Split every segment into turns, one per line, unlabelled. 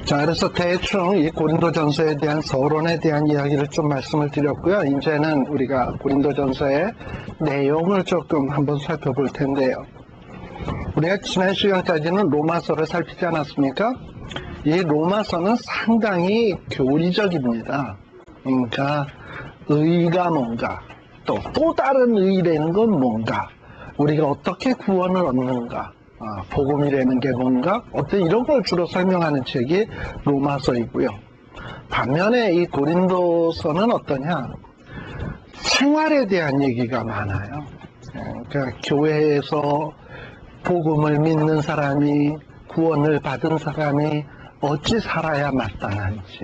자, 그래서 대충 이 고린도전서에 대한 서론에 대한 이야기를 좀 말씀을 드렸고요. 이제는 우리가 고린도전서의 내용을 조금 한번 살펴볼 텐데요. 우리가 지난 시간까지는 로마서를 살피지 않았습니까? 이 로마서는 상당히 교리적입니다. 그러니까 의가 뭔가, 또 다른 의라는 건 뭔가, 우리가 어떻게 구원을 얻는가, 복음이라는 게 뭔가, 어떤 이런 걸 주로 설명하는 책이 로마서이고요. 반면에 이 고린도서는 어떠냐? 생활에 대한 얘기가 많아요. 그러니까 교회에서 복음을 믿는 사람이, 구원을 받은 사람이 어찌 살아야 마땅한지,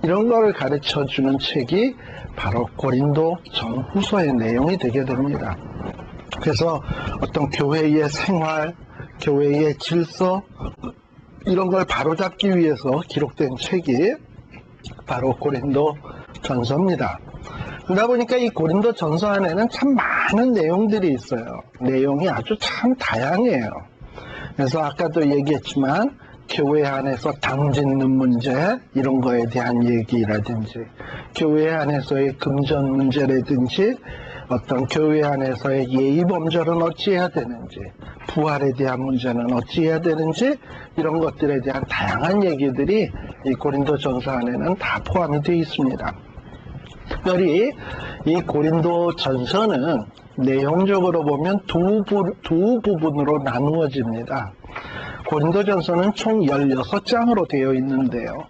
이런 거를 가르쳐 주는 책이 바로 고린도 전후서의 내용이 되게 됩니다. 그래서 어떤 교회의 생활, 교회의 질서, 이런 걸 바로잡기 위해서 기록된 책이 바로 고린도 전서입니다. 그러다 보니까 이 고린도 전서 안에는 참 많은 내용들이 있어요. 내용이 아주 참 다양해요. 그래서 아까도 얘기했지만 교회 안에서 당짓는 문제, 이런 거에 대한 얘기라든지, 교회 안에서의 금전 문제라든지, 어떤 교회 안에서의 예의범절은 어찌해야 되는지, 부활에 대한 문제는 어찌해야 되는지, 이런 것들에 대한 다양한 얘기들이 이 고린도전서 안에는 다 포함이 되어 있습니다. 특별히 이 고린도전서는 내용적으로 보면 두 부분으로 나누어집니다. 고린도전서는 총 16장으로 되어 있는데요.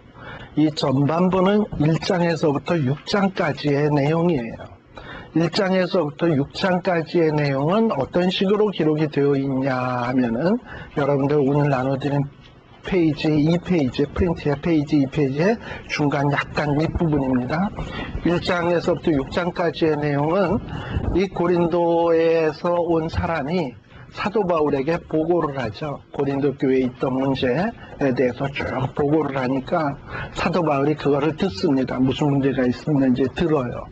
이 전반부는 1장에서부터 6장까지의 내용이에요. 1장에서부터 6장까지의 내용은 어떤 식으로 기록이 되어 있냐 하면은, 여러분들 오늘 나눠드린 페이지 2페이지, 프린트의 페이지 2페이지의 중간 약간 윗부분입니다. 1장에서부터 6장까지의 내용은 이 고린도에서 온 사람이 사도 바울에게 보고를 하죠. 고린도 교회에 있던 문제에 대해서 쭉 보고를 하니까 사도 바울이 그거를 듣습니다. 무슨 문제가 있었는지 들어요.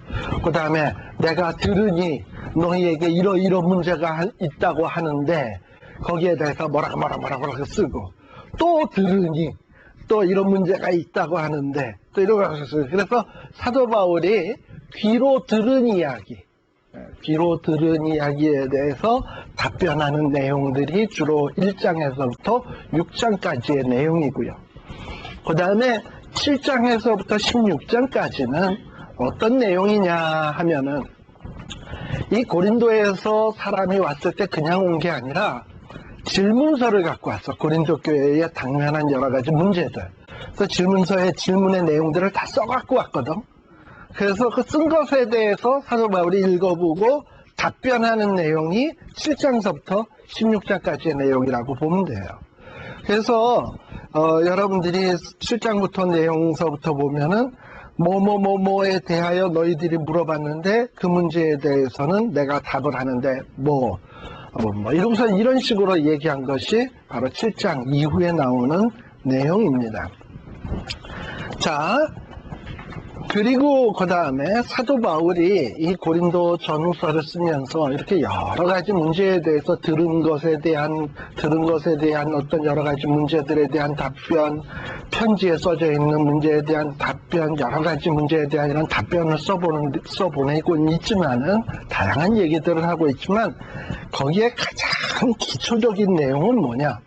그 다음에 내가 들으니 너희에게 이런 문제가 있다고 하는데 거기에 대해서 뭐라고 쓰고, 또 들으니 또 이런 문제가 있다고 하는데 또 이러고 하셨어요. 그래서 사도 바울이 귀로 들은 이야기에 대해서 답변하는 내용들이 주로 1장에서부터 6장까지의 내용이고요. 그 다음에 7장에서부터 16장까지는 어떤 내용이냐 하면은, 이 고린도에서 사람이 왔을 때 그냥 온 게 아니라 질문서를 갖고 왔어. 고린도 교회에 당면한 여러 가지 문제들. 그래서 질문의 내용들을 다 써갖고 왔거든. 그래서 그 쓴 것에 대해서 사도 바울이 읽어보고 답변하는 내용이 7장서부터 16장까지의 내용이라고 보면 돼요. 그래서 여러분들이 7장부터 내용서부터 보면은 뭐에 대하여 너희들이 물어봤는데 그 문제에 대해서는 내가 답을 하는데 이러고서 이런 식으로 얘기한 것이 바로 7장 이후에 나오는 내용입니다. 자, 그리고 그 다음에 사도 바울이 이 고린도 전후서를 쓰면서 이렇게 여러 가지 문제에 대해서 들은 것에 대한 어떤 여러 가지 문제들에 대한 답변, 편지에 써져 있는 문제에 대한 답변, 여러 가지 문제에 대한 이런 답변을 써보내고 있지만은, 다양한 얘기들을 하고 있지만, 거기에 가장 기초적인 내용은 뭐냐?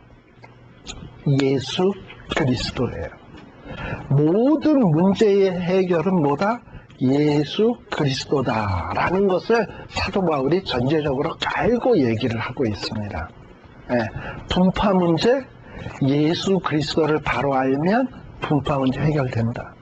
예수 그리스도예요. 모든 문제의 해결은 뭐다? 예수 그리스도다라는 것을 사도 바울이 전제적으로 깔고 얘기를 하고 있습니다. 분파 문제, 예수 그리스도를 바로 알면 분파 문제 해결된다.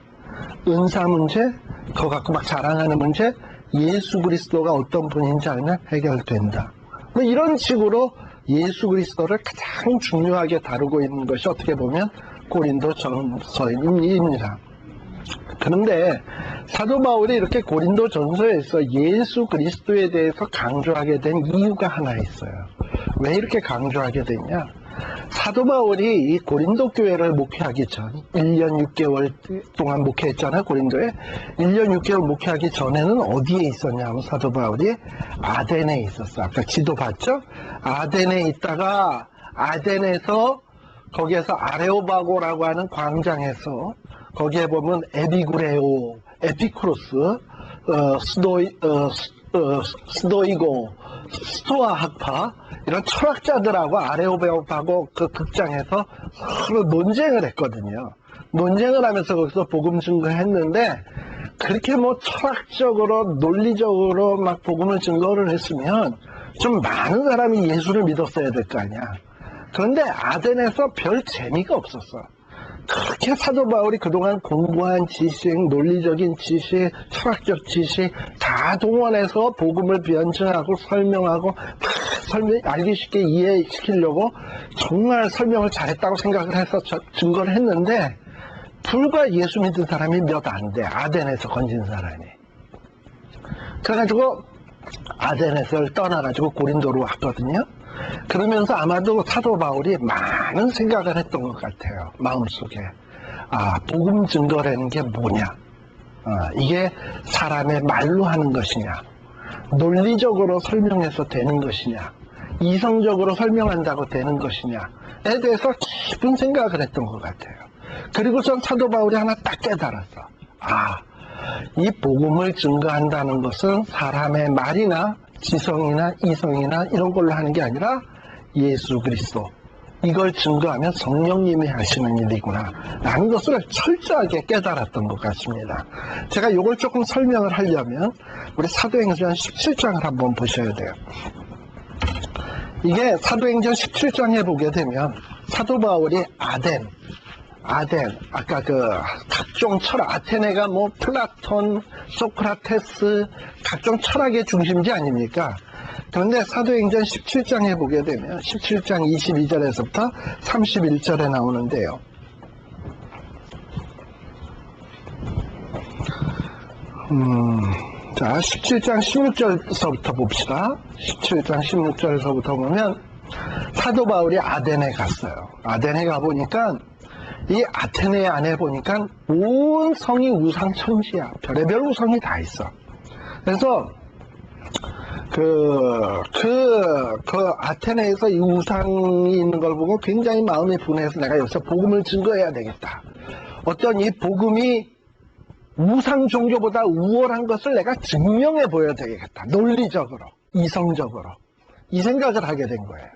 은사 문제, 그거 갖고 막 자랑하는 문제, 예수 그리스도가 어떤 분인지 알면 해결된다. 이런 식으로 예수 그리스도를 가장 중요하게 다루고 있는 것이 어떻게 보면 고린도 전서입니다. 그런데 사도 바울이 이렇게 고린도 전서에서 예수 그리스도에 대해서 강조하게 된 이유가 하나 있어요. 왜 이렇게 강조하게 됐냐? 사도 바울이 이 고린도 교회를 목회하기 전 1년 6개월 동안 목회했잖아요. 고린도에 1년 6개월 목회하기 전에는 어디에 있었냐면 사도 바울이 아덴에 있었어. 아까 지도 봤죠? 아덴에 있다가 아덴에서 거기에서 아레오바고라고 하는 광장에서 거기에 보면 에비구레오, 에피쿠로스, 스도이고, 스토아 학파 이런 철학자들하고 아레오바고 그 극장에서 서로 논쟁을 했거든요. 논쟁을 하면서 거기서 복음 증거했는데 그렇게 뭐 철학적으로 논리적으로 막 복음을 증거를 했으면 좀 많은 사람이 예수를 믿었어야 될 거 아니야. 그런데 아덴에서 별 재미가 없었어. 그렇게 사도 바울이 그동안 공부한 지식, 논리적인 지식, 철학적 지식 다 동원해서 복음을 변증하고 설명하고 알기 쉽게 이해시키려고 정말 설명을 잘했다고 생각을 해서 증거를 했는데 불과 예수 믿은 사람이 몇 안 돼. 아덴에서 건진 사람이. 그래가지고 아덴에서를 떠나가지고 고린도로 왔거든요. 그러면서 아마도 사도 바울이 많은 생각을 했던 것 같아요. 마음속에. 복음 증거라는 게 뭐냐? 이게 사람의 말로 하는 것이냐? 논리적으로 설명해서 되는 것이냐? 이성적으로 설명한다고 되는 것이냐에 대해서 깊은 생각을 했던 것 같아요. 그리고 전 사도 바울이 하나 딱 깨달았어. 이 복음을 증거한다는 것은 사람의 말이나 지성이나 이성이나 이런 걸로 하는 게 아니라 예수 그리스도 이걸 증거하면 성령님이 하시는 일이구나 라는 것을 철저하게 깨달았던 것 같습니다. 제가 이걸 조금 설명을 하려면 우리 사도행전 17장을 한번 보셔야 돼요. 이게 사도행전 17장에 보게 되면 사도 바울이 아덴 아까 그 각종 철학 아테네가 뭐 플라톤, 소크라테스 각종 철학의 중심지 아닙니까? 그런데 사도행전 17장에 보게 되면 17장 22절에서부터 31절에 나오는데요. 자, 17장 16절서부터 봅시다. 17장 16절에서부터 보면 사도 바울이 아덴에 갔어요. 아덴에 가보니까 이 아테네 안에 보니까 온 성이 우상천지야. 별의별 우상이 다 있어. 그래서 그 아테네에서 이 우상이 있는 걸 보고 굉장히 마음이 분해해서 내가 여기서 복음을 증거해야 되겠다. 어떤 이 복음이 우상 종교보다 우월한 것을 내가 증명해 보여야 되겠다. 논리적으로, 이성적으로. 이 생각을 하게 된 거예요.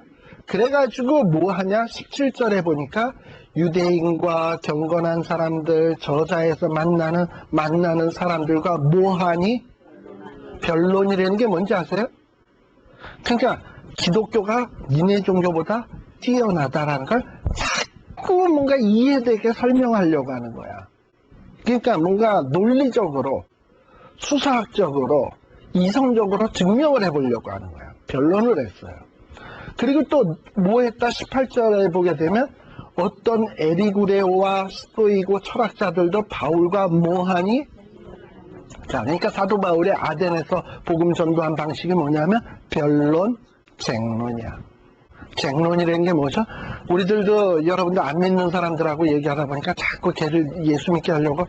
그래가지고 뭐 하냐? 17절에 보니까 유대인과 경건한 사람들, 저자에서 만나는 사람들과 뭐 하니? 변론이라는 게 뭔지 아세요? 그러니까 기독교가 니네 종교보다 뛰어나다라는 걸 자꾸 뭔가 이해되게 설명하려고 하는 거야. 그러니까 뭔가 논리적으로, 수사학적으로, 이성적으로 증명을 해보려고 하는 거야. 변론을 했어요. 그리고 또 뭐 했다? 18절에 보게 되면 어떤 에리구레오와 스토이고 철학자들도 바울과 뭐하니? 자, 그러니까 사도 바울의 아덴에서 복음 전도한 방식이 뭐냐면 변론, 쟁론이야. 쟁론이라는 게 뭐죠? 우리들도 여러분들 안 믿는 사람들하고 얘기하다 보니까 자꾸 걔를 예수 믿게 하려고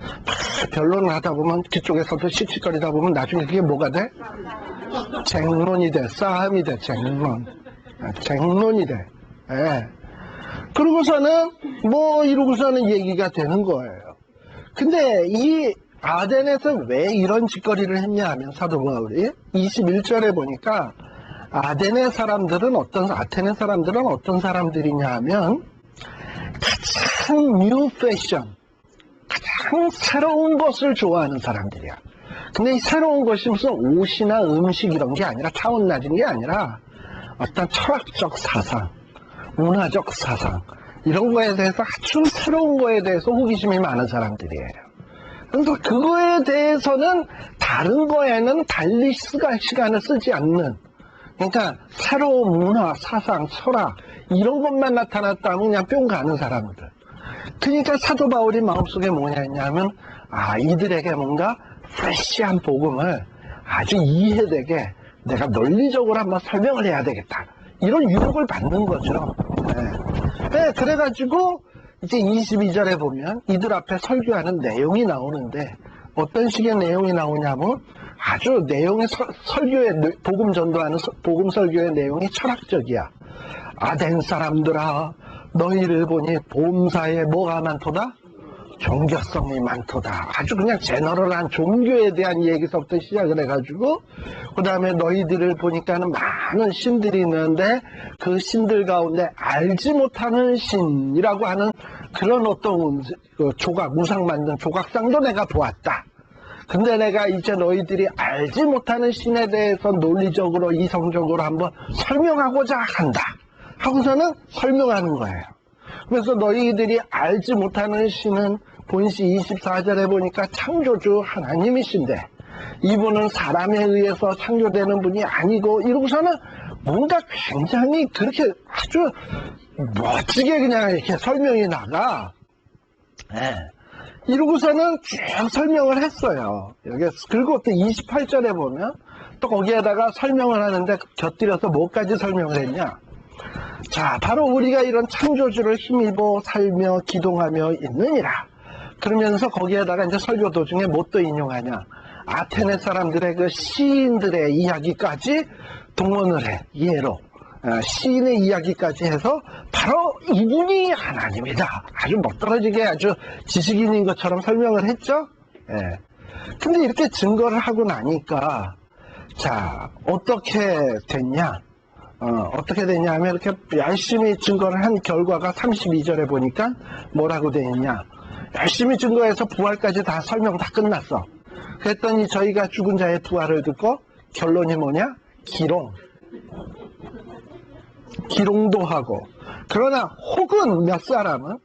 변론을 하다 보면 그쪽에서도 씩씩거리다 보면 나중에 그게 뭐가 돼? 쟁론이 돼. 싸움이 돼. 쟁론이 돼. 예. 그러고서는 뭐 이러고서는 얘기가 되는 거예요. 근데 이 아덴에서 왜 이런 짓거리를 했냐 하면 사도 바울이 21절에 보니까 아테네 사람들은 어떤 사람들이냐 하면 가장 뉴 패션, 가장 새로운 것을 좋아하는 사람들이야. 근데 이 새로운 것이 무슨 옷이나 음식 이런 게 아니라 차원 낮은 게 아니라 어떤 철학적 사상, 문화적 사상 이런 거에 대해서 아주 새로운 거에 대해서 호기심이 많은 사람들이에요. 그래서 그거에 대해서는 다른 거에는 달리 시간을 쓰지 않는, 그러니까 새로운 문화, 사상, 철학 이런 것만 나타났다면 그냥 뿅 가는 사람들. 그러니까 사도 바울이 마음속에 뭐냐 했냐면 이들에게 뭔가 프레시한 복음을 아주 이해되게 내가 논리적으로 한번 설명을 해야 되겠다. 이런 유혹을 받는 거죠. 네, 그래가지고 이제 22절에 보면 이들 앞에 설교하는 내용이 나오는데 어떤 식의 내용이 나오냐면 아주 내용의 설교의 복음 전도하는 복음 설교의 내용이 철학적이야. 아덴 사람들아, 너희를 보니 범사에 뭐가 많도다? 종교성이 많도다. 아주 그냥 제너럴한 종교에 대한 얘기서부터 시작을 해가지고, 그 다음에 너희들을 보니까는 많은 신들이 있는데 그 신들 가운데 알지 못하는 신이라고 하는 그런 어떤 조각, 무상 만든 조각상도 내가 보았다. 근데 내가 이제 너희들이 알지 못하는 신에 대해서 논리적으로 이성적으로 한번 설명하고자 한다 하고서는 설명하는 거예요. 그래서 너희들이 알지 못하는 신은 본시 24절에 보니까 창조주 하나님이신데 이분은 사람에 의해서 창조되는 분이 아니고, 이러고서는 뭔가 굉장히 그렇게 아주 멋지게 그냥 이렇게 설명이 나가. 네. 이러고서는 쭉 설명을 했어요. 여기, 그리고 또 28절에 보면 또 거기에다가 설명을 하는데 곁들여서 뭐까지 설명을 했냐. 자, 바로 우리가 이런 창조주를 힘입어 살며 기동하며 있느니라. 그러면서 거기에다가 이제 설교 도중에 뭐 또 인용하냐. 아테네 사람들의 그 시인들의 이야기까지 동원을 해. 예로. 시인의 이야기까지 해서 바로 이분이 하나님이다. 아주 멋떨어지게 아주 지식인인 것처럼 설명을 했죠. 예. 근데 이렇게 증거를 하고 나니까, 자, 어떻게 됐냐? 어떻게 됐냐 하면 이렇게 열심히 증거를 한 결과가 32절에 보니까 뭐라고 되어 있냐. 열심히 증거해서 부활까지 다 설명 다 끝났어. 그랬더니 저희가 죽은 자의 부활을 듣고 결론이 뭐냐? 기롱도 하고. 그러나 혹은 몇 사람은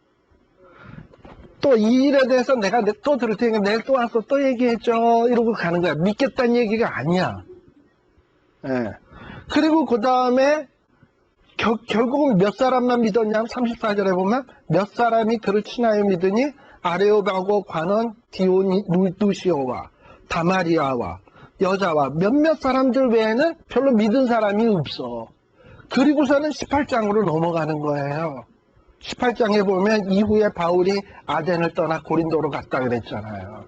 또 이 일에 대해서 내가 또 들을 테니까 내일 또 와서 또 얘기해줘 이러고 가는 거야. 믿겠다는 얘기가 아니야. 예. 그리고 그 다음에 결국은 몇 사람만 믿었냐면 34절에 보면 몇 사람이 그를 친하여 믿으니 아레오바고 관원 디오누시오와 다마리아와 여자와 몇몇 사람들 외에는 별로 믿은 사람이 없어. 그리고서는 18장으로 넘어가는 거예요. 18장에 보면 이후에 바울이 아덴을 떠나 고린도로 갔다 그랬잖아요.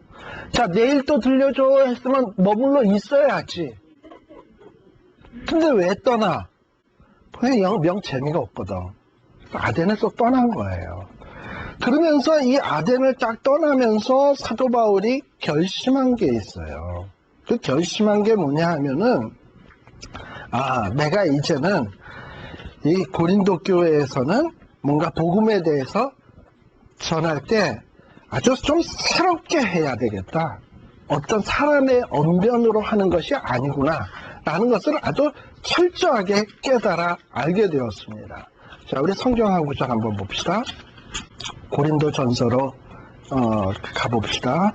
자, 내일 또 들려줘 했으면 머물러 있어야지. 근데 왜 떠나? 그냥 영 재미가 없거든. 아덴에서 떠난 거예요. 그러면서 이 아덴을 딱 떠나면서 사도 바울이 결심한 게 있어요. 그 결심한 게 뭐냐 하면은, 내가 이제는 이 고린도 교회에서는 뭔가 복음에 대해서 전할 때 아주 좀 새롭게 해야 되겠다. 어떤 사람의 언변으로 하는 것이 아니구나 라는 것을 아주 철저하게 깨달아 알게 되었습니다. 자, 우리 성경 한 구절 한번 봅시다. 고린도 전서로 가봅시다.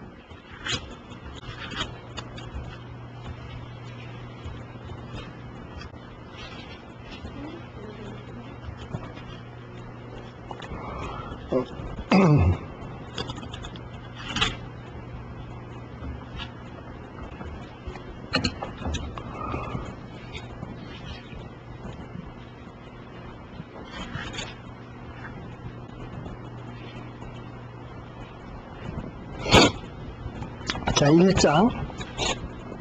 자, 1장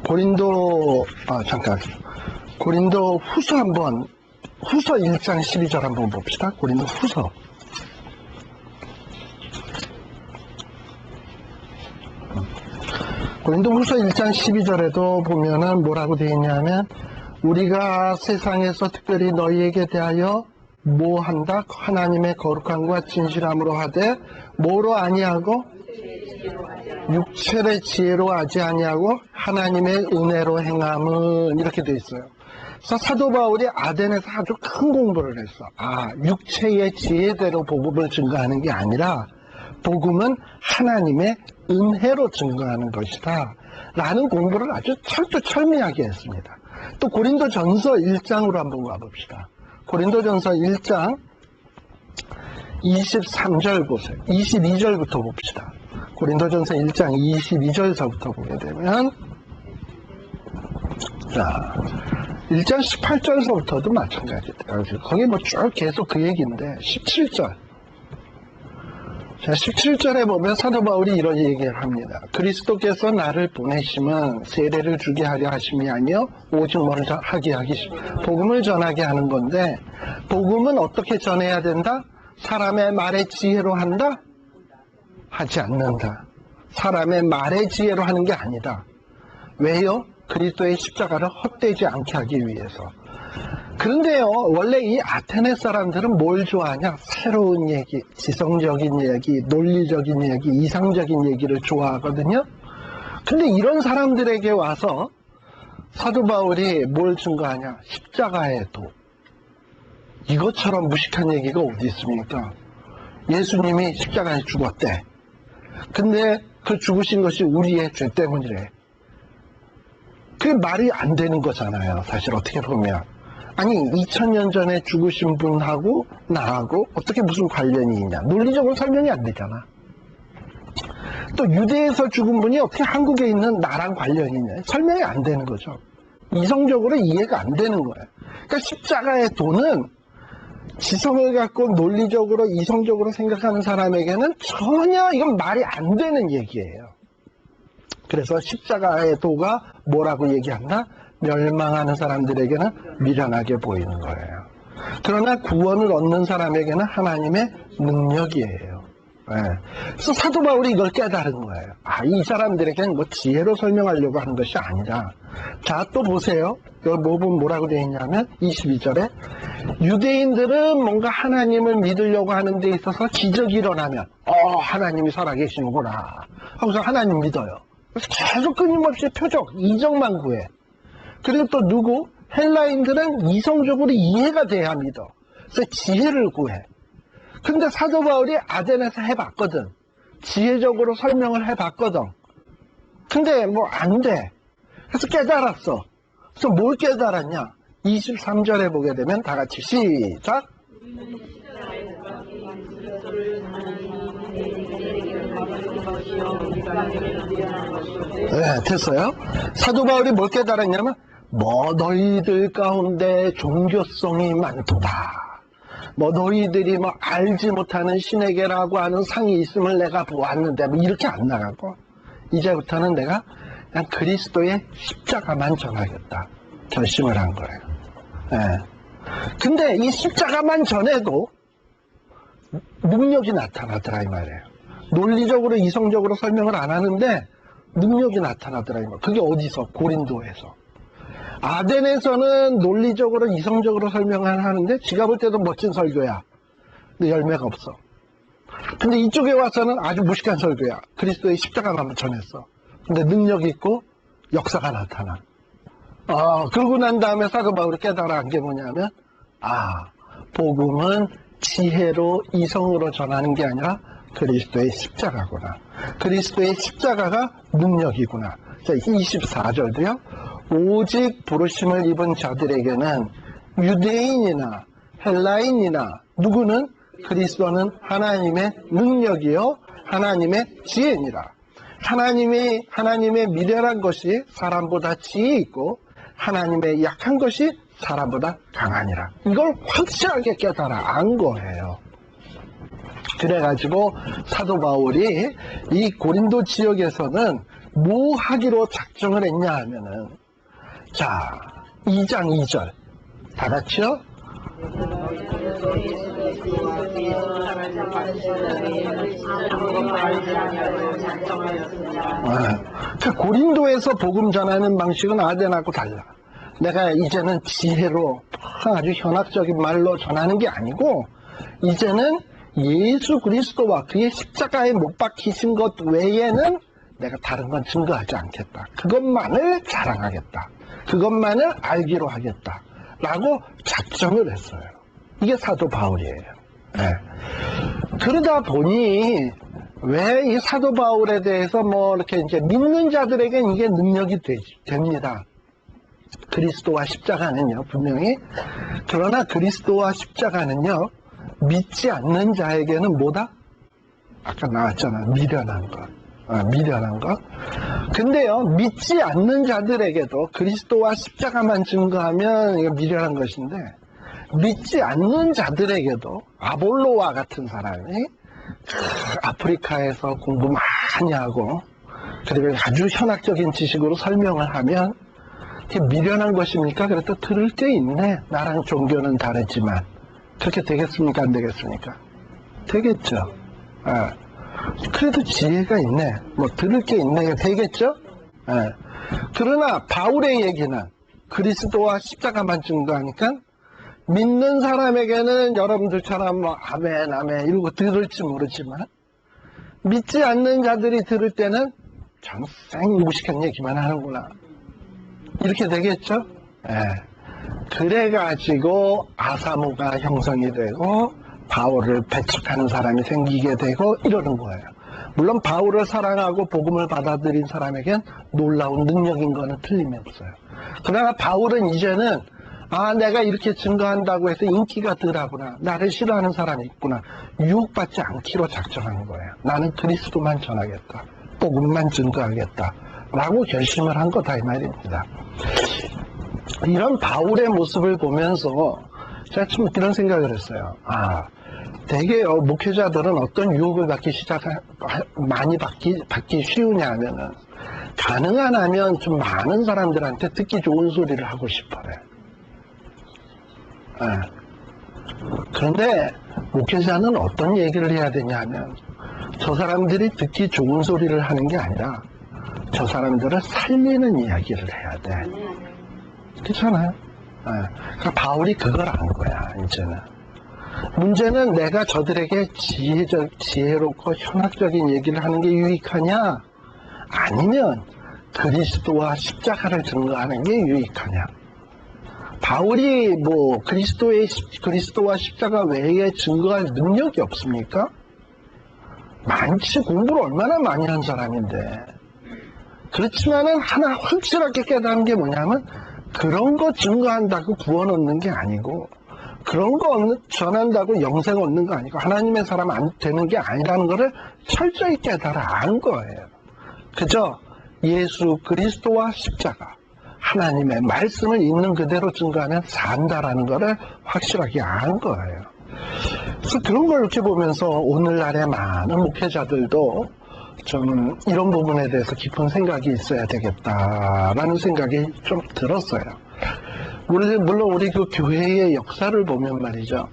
고린도 후서 한번, 후서 1장 12절 한번 봅시다. 고린도 후서. 고린도 후서 1장 12절에도 보면은 뭐라고 되어 있냐면, 우리가 세상에서 특별히 너희에게 대하여 뭐 한다? 하나님의 거룩함과 진실함으로 하되 뭐로 아니하고? 육체의 지혜로 하지 아니하고 하나님의 은혜로 행함은, 이렇게 되어 있어요. 그래서 사도 바울이 아덴에서 아주 큰 공부를 했어. 육체의 지혜대로 복음을 증거하는 게 아니라 복음은 하나님의 은혜로 증거하는 것이다 라는 공부를 아주 철두철미하게 했습니다. 또 고린도 전서 1장으로 한번 가봅시다. 고린도 전서 1장 23절 보세요. 22절부터 봅시다. 고린도전서 1장 22절서부터 보게 되면, 자, 1장 18절서부터도 마찬가지예요. 거기 뭐 쭉 계속 그 얘기인데, 17절. 자, 17절에 보면 사도 바울이 이런 얘기를 합니다. 그리스도께서 나를 보내심은 세례를 주게 하려 하심이 아니요 오직 뭐를 하게 하기, 복음을 전하게 하는 건데, 복음은 어떻게 전해야 된다? 사람의 말에 지혜로 한다? 하지 않는다. 사람의 말에 지혜로 하는 게 아니다. 왜요? 그리스도의 십자가를 헛되지 않게 하기 위해서. 그런데요, 원래 이 아테네 사람들은 뭘 좋아하냐? 새로운 얘기, 지성적인 얘기, 논리적인 얘기, 이상적인 얘기를 좋아하거든요. 근데 이런 사람들에게 와서 사도 바울이 뭘 증거하냐? 십자가의 도. 이것처럼 무식한 얘기가 어디 있습니까? 예수님이 십자가에 죽었대. 근데 그 죽으신 것이 우리의 죄 때문이래. 그게 말이 안 되는 거잖아요. 사실 어떻게 보면. 아니 2000년 전에 죽으신 분하고 나하고 어떻게 무슨 관련이 있냐. 논리적으로 설명이 안 되잖아. 또 유대에서 죽은 분이 어떻게 한국에 있는 나랑 관련이 있냐. 설명이 안 되는 거죠. 이성적으로 이해가 안 되는 거예요. 그러니까 십자가의 도는 지성을 갖고 논리적으로 이성적으로 생각하는 사람에게는 전혀 이건 말이 안 되는 얘기예요. 그래서 십자가의 도가 뭐라고 얘기한다? 멸망하는 사람들에게는 미련하게 보이는 거예요. 그러나 구원을 얻는 사람에게는 하나님의 능력이에요. 네. 그래서 사도 바울이 이걸 깨달은 거예요. 이 사람들에게는 뭐 지혜로 설명하려고 하는 것이 아니라. 자, 또 보세요. 여기 뭐라고 되어 있냐면 22절에 유대인들은 뭔가 하나님을 믿으려고 하는 데 있어서 기적이 일어나면 하나님이 살아계시는구나 하고서 하나님 믿어요. 그래서 계속 끊임없이 표적, 이적만 구해. 그리고 또 누구? 헬라인들은 이성적으로 이해가 돼야 믿어. 그래서 지혜를 구해. 근데 사도 바울이 아덴에서 해봤거든. 지혜적으로 설명을 해봤거든. 근데 뭐 안 돼. 그래서 깨달았어. 그래서 뭘 깨달았냐? 23절에 보게 되면 다 같이 시작. 네, 됐어요. 사도 바울이 뭘 깨달았냐면 너희들 가운데 종교성이 많도다. 너희들이 알지 못하는 신에게라고 하는 상이 있음을 내가 보았는데 이렇게 안 나가고 이제부터는 내가 그냥 그리스도의 십자가만 전하겠다 결심을 한 거예요. 네. 근데 이 십자가만 전해도 능력이 나타나더라 이 말이에요. 논리적으로 이성적으로 설명을 안 하는데 능력이 나타나더라 이 말이에요. 그게 어디서? 고린도에서. 아덴에서는 논리적으로 이성적으로 설명을 하는데 지가 볼 때도 멋진 설교야. 근데 열매가 없어. 근데 이쪽에 와서는 아주 무식한 설교야. 그리스도의 십자가만 전했어. 근데 능력이 있고 역사가 나타나. 그러고 난 다음에 사도 바울이 깨달은 게 뭐냐면 복음은 지혜로 이성으로 전하는 게 아니라 그리스도의 십자가구나. 그리스도의 십자가가 능력이구나. 자, 24절도요. 오직 부르심을 입은 자들에게는 유대인이나 헬라인이나 누구는 그리스도는 하나님의 능력이요 하나님의 지혜니라. 하나님의 미련한 것이 사람보다 지혜 있고 하나님의 약한 것이 사람보다 강하니라. 이걸 확실하게 깨달아 안 거예요. 그래가지고 사도 바울이 이 고린도 지역에서는 뭐 하기로 작정을 했냐 하면은 자 2장 2절 다 같이요. 고린도에서 복음 전하는 방식은 아덴하고 달라. 내가 이제는 지혜로 아주 현학적인 말로 전하는 게 아니고 이제는 예수 그리스도와 그의 십자가에 못 박히신 것 외에는 내가 다른 건 증거하지 않겠다. 그것만을 자랑하겠다. 그것만을 알기로 하겠다. 라고 작정을 했어요. 이게 사도 바울이에요. 네. 그러다 보니 왜 이 사도 바울에 대해서 이렇게 이제 믿는 자들에겐 이게 능력이 됩니다. 그리스도와 십자가는요, 분명히. 그러나 그리스도와 십자가는요, 믿지 않는 자에게는 뭐다? 아까 나왔잖아. 미련한 것. 미련한 것. 근데요, 믿지 않는 자들에게도 그리스도와 십자가만 증거하면 이거 미련한 것인데, 믿지 않는 자들에게도 아볼로와 같은 사람이 아프리카에서 공부 많이 하고, 그리고 아주 현학적인 지식으로 설명을 하면, 그게 미련한 것입니까? 그래도 들을 때 있네. 나랑 종교는 다르지만. 그렇게 되겠습니까? 안 되겠습니까? 되겠죠. 그래도 지혜가 있네. 뭐 들을 게 있네. 되겠죠. 그러나 바울의 얘기는 그리스도와 십자가만 증거하니까 믿는 사람에게는 여러분들처럼 뭐 아멘 아멘 이러고 들을지 모르지만 믿지 않는 자들이 들을 때는 정생 무식한 얘기만 하는구나 이렇게 되겠죠. 그래가지고 아사모가 형성이 되고 바울을 배척하는 사람이 생기게 되고 이러는 거예요. 물론 바울을 사랑하고 복음을 받아들인 사람에겐 놀라운 능력인 거는 틀림이 없어요. 그러나 바울은 이제는 내가 이렇게 증거한다고 해서 인기가 덜하구나, 나를 싫어하는 사람이 있구나, 유혹받지 않기로 작정한 거예요. 나는 그리스도만 전하겠다, 복음만 증거하겠다 라고 결심을 한 거다 이 말입니다. 이런 바울의 모습을 보면서 제가 좀 이런 생각을 했어요. 되게 목회자들은 어떤 유혹을 많이 받기 쉬우냐 하면은 가능한 하면 좀 많은 사람들한테 듣기 좋은 소리를 하고 싶어요. 그런데 목회자는 어떤 얘기를 해야 되냐 하면 저 사람들이 듣기 좋은 소리를 하는 게 아니라 저 사람들을 살리는 이야기를 해야 돼. 그렇잖아요. 그러니까 바울이 그걸 안 거야 이제는. 문제는 내가 저들에게 지혜롭고 현학적인 얘기를 하는 게 유익하냐 아니면 그리스도와 십자가를 증거하는 게 유익하냐. 바울이 뭐 그리스도와 십자가 외에 증거할 능력이 없습니까? 많지, 공부를 얼마나 많이 한 사람인데. 그렇지만은 하나 확실하게 깨달은 게 뭐냐면 그런 거 증거한다고 구원 얻는 게 아니고 그런 거 전한다고 영생 얻는 거 아니고 하나님의 사람 안 되는 게 아니라는 거를 철저히 깨달아 안 거예요. 그저 예수 그리스도와 십자가 하나님의 말씀을 있는 그대로 증거하면 산다라는 거를 확실하게 안 거예요. 그래서 그런 걸 이렇게 보면서 오늘날의 많은 목회자들도 좀 이런 부분에 대해서 깊은 생각이 있어야 되겠다라는 생각이 좀 들었어요. 물론 우리 그 교회의 역사를 보면 말이죠.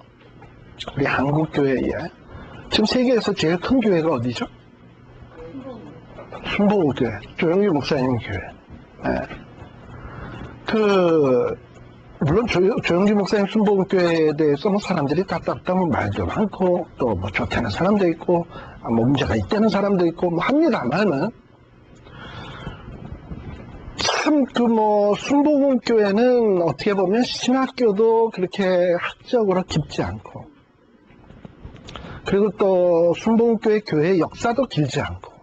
우리 한국 교회에 지금 세계에서 제일 큰 교회가 어디죠? 순복음교회, 조영규 목사님 교회. 물론 조영규 목사님 순복음교회에 대해서 뭐 사람들이 따뜻하면 말도 많고 또 뭐 좋다는 사람도 있고 뭐 문제가 있다는 사람도 있고 뭐 합니다만은 참 순복음교회는 어떻게 보면 신학교도 그렇게 학적으로 깊지 않고 그리고 또 순복음교회 교회의 역사도 길지 않고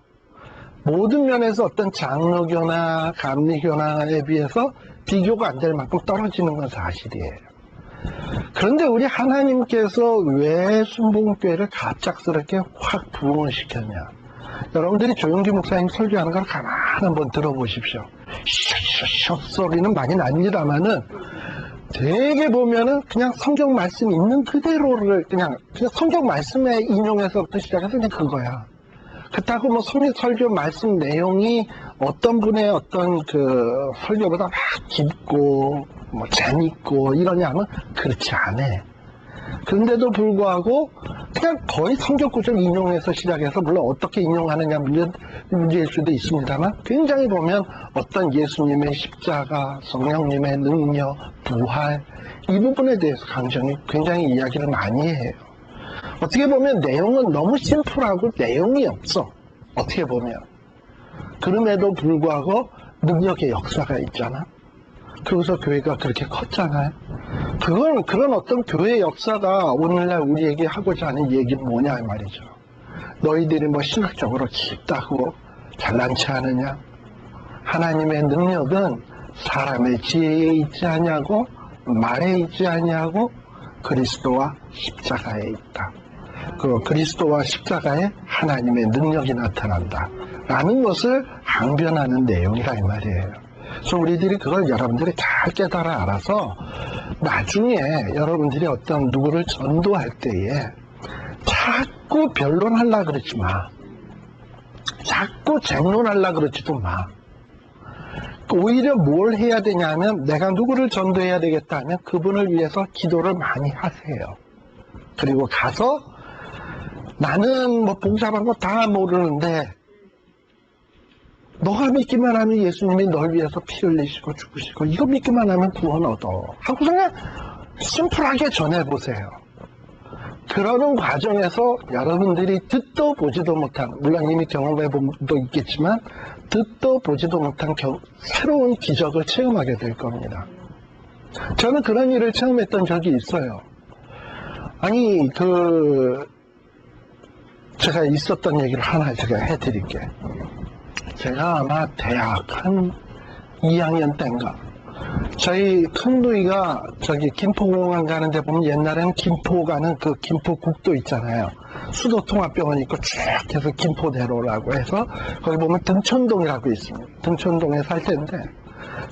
모든 면에서 어떤 장로교나 감리교나에 비해서 비교가 안 될 만큼 떨어지는 건 사실이에요. 그런데 우리 하나님께서 왜 순복음교회를 갑작스럽게 확 부흥을 시켰냐. 여러분들이 조영기 목사님 설교하는 걸 가만히 한번 들어보십시오. 소리는 많이 납니다만은 되게 보면은 그냥 성경 말씀 있는 그대로를 그냥 성경 말씀에 인용해서부터 시작해서 그냥 그거야. 그렇다고 뭐 설교 말씀 내용이 어떤 분의 어떤 그 설교보다 막 깊고 뭐 재밌고 이러냐면 그렇지 않아. 그런데도 불구하고 그냥 거의 성경 구절 인용해서 시작해서 물론 어떻게 인용하느냐 문제일 수도 있습니다만 굉장히 보면 어떤 예수님의 십자가, 성령님의 능력, 부활 이 부분에 대해서 굉장히 이야기를 많이 해요. 어떻게 보면 내용은 너무 심플하고 내용이 없어. 어떻게 보면. 그럼에도 불구하고 능력의 역사가 있잖아. 그래서 교회가 그렇게 컸잖아요. 그런 어떤 교회의 역사가 오늘날 우리에게 하고자 하는 얘기는 뭐냐 이 말이죠. 너희들이 뭐 신학적으로 깊다고 잘난 체 하느냐. 하나님의 능력은 사람의 지혜에 있지 아니하고 말에 있지 아니하고 그리스도와 십자가에 있다. 그 그리스도와 십자가에 하나님의 능력이 나타난다 라는 것을 항변하는 내용이라 이 말이에요. 그래서 우리들이 그걸 여러분들이 잘 깨달아 알아서 나중에 여러분들이 어떤 누구를 전도할 때에 자꾸 변론하려고 그러지 마. 자꾸 쟁론하려고 그러지도 마. 오히려 뭘 해야 되냐면 내가 누구를 전도해야 되겠다 하면 그분을 위해서 기도를 많이 하세요. 그리고 가서 나는 뭐 복잡한 거 다 모르는데 너가 믿기만 하면 예수님이 널 위해서 피 흘리시고 죽으시고 이거 믿기만 하면 구원 얻어 하고 그냥 심플하게 전해보세요. 그러는 과정에서 여러분들이 듣도 보지도 못한, 물론 이미 경험해본 분도 있겠지만 듣도 보지도 못한 새로운 기적을 체험하게 될 겁니다. 저는 그런 일을 체험했던 적이 있어요. 아니 제가 있었던 얘기를 하나 제가 해드릴게요. 제가 아마 대학 한 2학년 때인가 저희 큰 누이가 저기 김포공항 가는데 보면 옛날에는 김포 가는 그 김포국도 있잖아요. 수도통합병원 있고 쭉 해서 김포대로라고 해서 거기 보면 등촌동이라고 있습니다. 등촌동에 살 텐데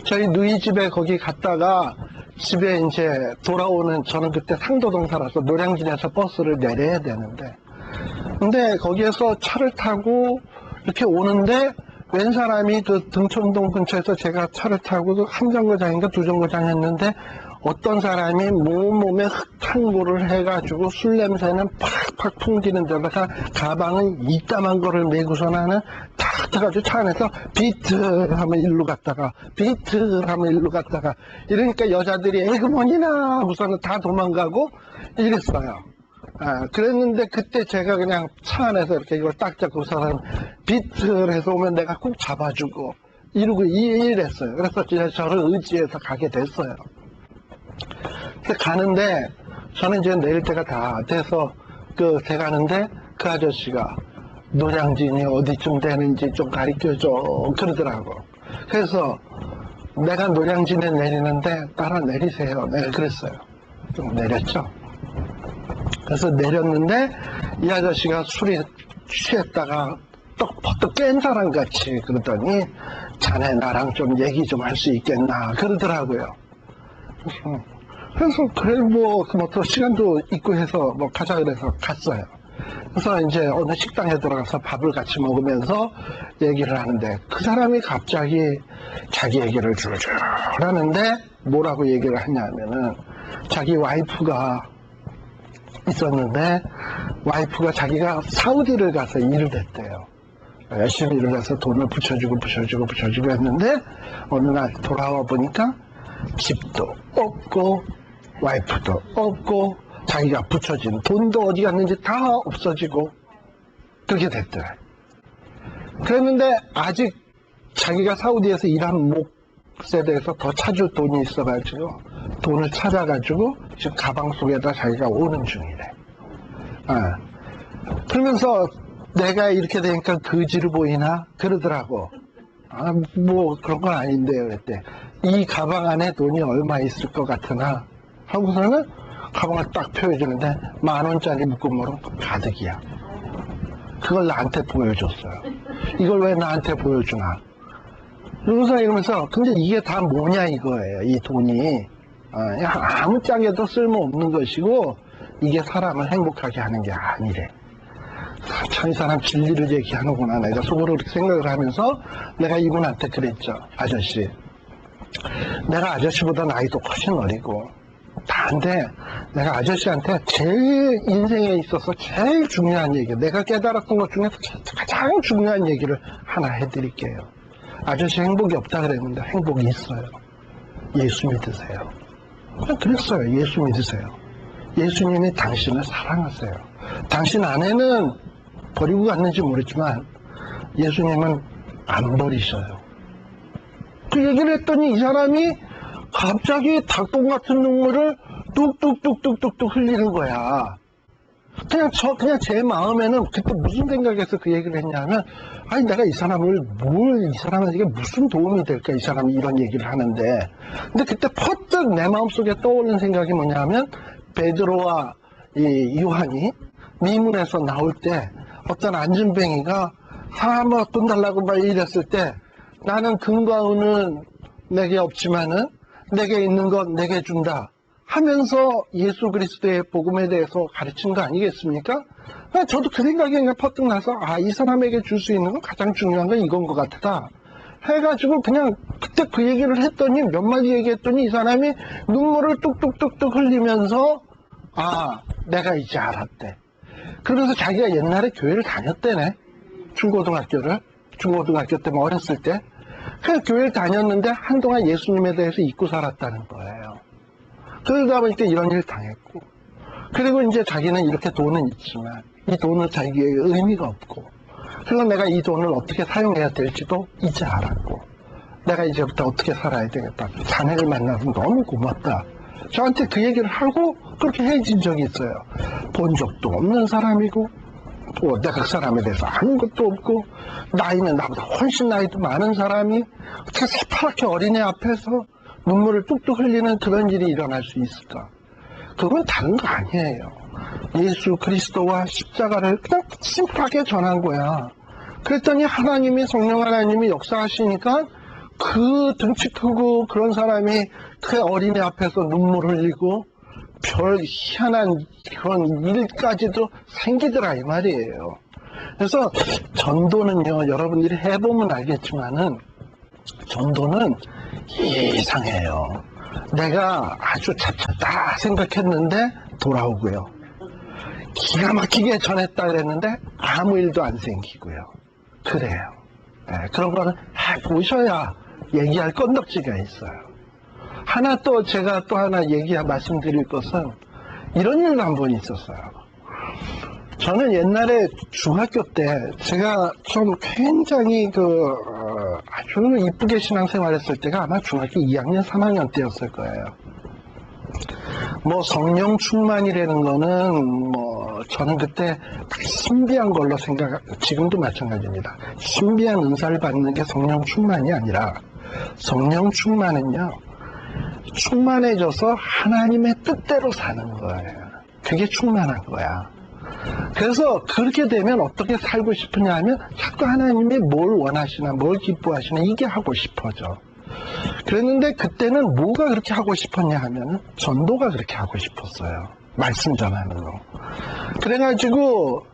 저희 누이 집에 거기 갔다가 집에 이제 돌아오는, 저는 그때 상도동 살아서 노량진에서 버스를 내려야 되는데 근데 거기에서 차를 타고 이렇게 오는데 웬 사람이 그 등촌동 근처에서 제가 차를 타고 한 정거장인가 두 정거장 했는데 어떤 사람이 몸에 흙탕물을 해가지고 술 냄새는 팍팍 풍기는 데다가 가방은 이따만 거를 메고서 나는 탁 타가지고 차 안에서 비트 하면 일로 갔다가 비트 하면 일로 갔다가 이러니까 여자들이 에그머니나 하고서는 다 도망가고 이랬어요. 그랬는데 그때 제가 그냥 차 안에서 이렇게 이걸 딱 잡고서는 비트를 해서 오면 내가 꼭 잡아주고 이러고 이랬어요. 그래서 진짜 저를 의지해서 가게 됐어요. 가는데 저는 이제 내릴 때가 다 돼서 돼가는데 그 아저씨가 노량진이 어디쯤 되는지 좀 가르쳐줘 그러더라고. 그래서 내가 노량진에 내리는데 따라 내리세요. 내가 그랬어요. 좀 내렸죠. 그래서 내렸는데 이 아저씨가 술이 취했다가 퍼뜩 깬 사람 같이 그러더니 자네 나랑 좀 얘기 좀 할 수 있겠나 그러더라고요. 그래서 그래 뭐 또 시간도 있고 해서 뭐 가자 그래서 갔어요. 그래서 이제 어느 식당에 들어가서 밥을 같이 먹으면서 얘기를 하는데 그 사람이 갑자기 자기 얘기를 줄줄 하는데 뭐라고 얘기를 하냐면은 자기 와이프가 있었는데 와이프가 자기가 사우디를 가서 일을 했대요. 열심히 일을 해서 돈을 붙여주고 했는데 어느 날 돌아와 보니까 집도 없고 와이프도 없고 자기가 붙여진 돈도 어디 갔는지 다 없어지고 그렇게 됐더래. 그랬는데 아직 자기가 사우디에서 일한 몫에 대해서 더 찾을 돈이 있어가지고 돈을 찾아가지고 지금 가방 속에다 자기가 오는 중이래. 그러면서 내가 이렇게 되니까 거지로 보이나 그러더라고. 뭐 그런 건 아닌데요. 그랬대. 이 가방 안에 돈이 얼마 있을 것 같으나 하고서는 가방을 딱 펴주는데 10,000원짜리 묶음으로 가득이야. 그걸 나한테 보여줬어요. 이걸 왜 나한테 보여주나. 그러고서 이러면서 근데 이게 다 뭐냐 이거예요. 이 돈이 아무짝에도 쓸모없는 것이고 이게 사람을 행복하게 하는 게 아니래. 참 이 사람 진리를 얘기하는구나. 내가 속으로 그렇게 생각을 하면서 내가 이분한테 그랬죠. 아저씨, 내가 아저씨보다 나이도 훨씬 어리고 다인데 내가 아저씨한테 제일 인생에 있어서 제일 중요한 얘기, 내가 깨달았던 것 중에서 가장 중요한 얘기를 하나 해드릴게요. 아저씨 행복이 없다 그랬는데 행복이 있어요. 예수 믿으세요. 그랬어요. 예수 믿으세요. 예수님이 당신을 사랑하세요. 당신 아내는 버리고 갔는지 모르지만 예수님은 안 버리셔요. 그 얘기를 했더니 이 사람이 갑자기 닭똥 같은 눈물을 뚝뚝뚝뚝뚝뚝 흘리는 거야. 그냥 제 마음에는 그때 무슨 생각에서 그 얘기를 했냐면, 아니 내가 이 사람에게 무슨 도움이 될까, 이 사람이 이런 얘기를 하는데. 근데 그때 퍼뜩 내 마음속에 떠오르는 생각이 뭐냐면, 베드로와 이 요한이 미문에서 나올 때 어떤 안진뱅이가 뭐 돈 달라고 막 이랬을 때, 나는 금과 은은 내게 없지만은 내게 있는 건 내게 준다 하면서 예수 그리스도의 복음에 대해서 가르친 거 아니겠습니까? 저도 그 생각이 그냥 퍼뜩 나서 이 사람에게 줄 수 있는 건 가장 중요한 건 이건 것 같다 해가지고 그냥 그때 그 얘기를 했더니 몇 마디 얘기했더니 이 사람이 눈물을 뚝뚝뚝뚝 흘리면서 내가 이제 알았대. 그러면서 자기가 옛날에 교회를 다녔대네. 중고등학교 때 어렸을 때. 그 교회를 다녔는데 한동안 예수님에 대해서 잊고 살았다는 거예요. 그러다 보니까 이런 일을 당했고. 그리고 이제 자기는 이렇게 돈은 있지만 이 돈은 자기에게 의미가 없고, 그리고 내가 이 돈을 어떻게 사용해야 될지도 이제 알았고, 내가 이제부터 어떻게 살아야 되겠다. 자네를 만나서 너무 고맙다. 저한테 그 얘기를 하고 그렇게 헤어진 적이 있어요. 본 적도 없는 사람이고, 또 내가 그 사람에 대해서 아는 것도 없고, 나이는 나보다 훨씬 나이도 많은 사람이 어떻게 새파랗게 어린애 앞에서 눈물을 뚝뚝 흘리는 그런 일이 일어날 수 있을까? 그건 다른 거 아니에요. 예수 그리스도와 십자가를 그냥 심플하게 전한 거야. 그랬더니 성령 하나님이 역사하시니까 그 등치 크고 그런 사람이 그 어린애 앞에서 눈물 흘리고 별 희한한 그런 일까지도 생기더라 이 말이에요. 그래서 전도는요, 여러분들이 해보면 알겠지만은 전도는 이상해요. 내가 아주 잡혔다 생각했는데 돌아오고요. 기가 막히게 전했다 그랬는데 아무 일도 안 생기고요. 그래요. 네, 그런 거는 해보셔야 얘기할 건덕지가 있어요. 제가 또 하나 말씀드릴 것은 이런 일도 한 번 있었어요. 저는 옛날에 중학교 때 제가 좀 굉장히 아주 이쁘게 신앙생활했을 때가 아마 중학교 2학년, 3학년 때였을 거예요. 성령 충만이라는 거는 저는 그때 신비한 걸로 지금도 마찬가지입니다. 신비한 은사를 받는 게 성령 충만이 아니라, 성령 충만은요, 충만해져서 하나님의 뜻대로 사는 거예요. 그게 충만한 거야. 그래서 그렇게 되면 어떻게 살고 싶으냐 하면 자꾸 하나님이 뭘 원하시나 뭘 기뻐하시나 이게 하고 싶어져. 그랬는데 그때는 뭐가 그렇게 하고 싶었냐 하면 전도가 그렇게 하고 싶었어요. 말씀 전하는 거. 그래가지고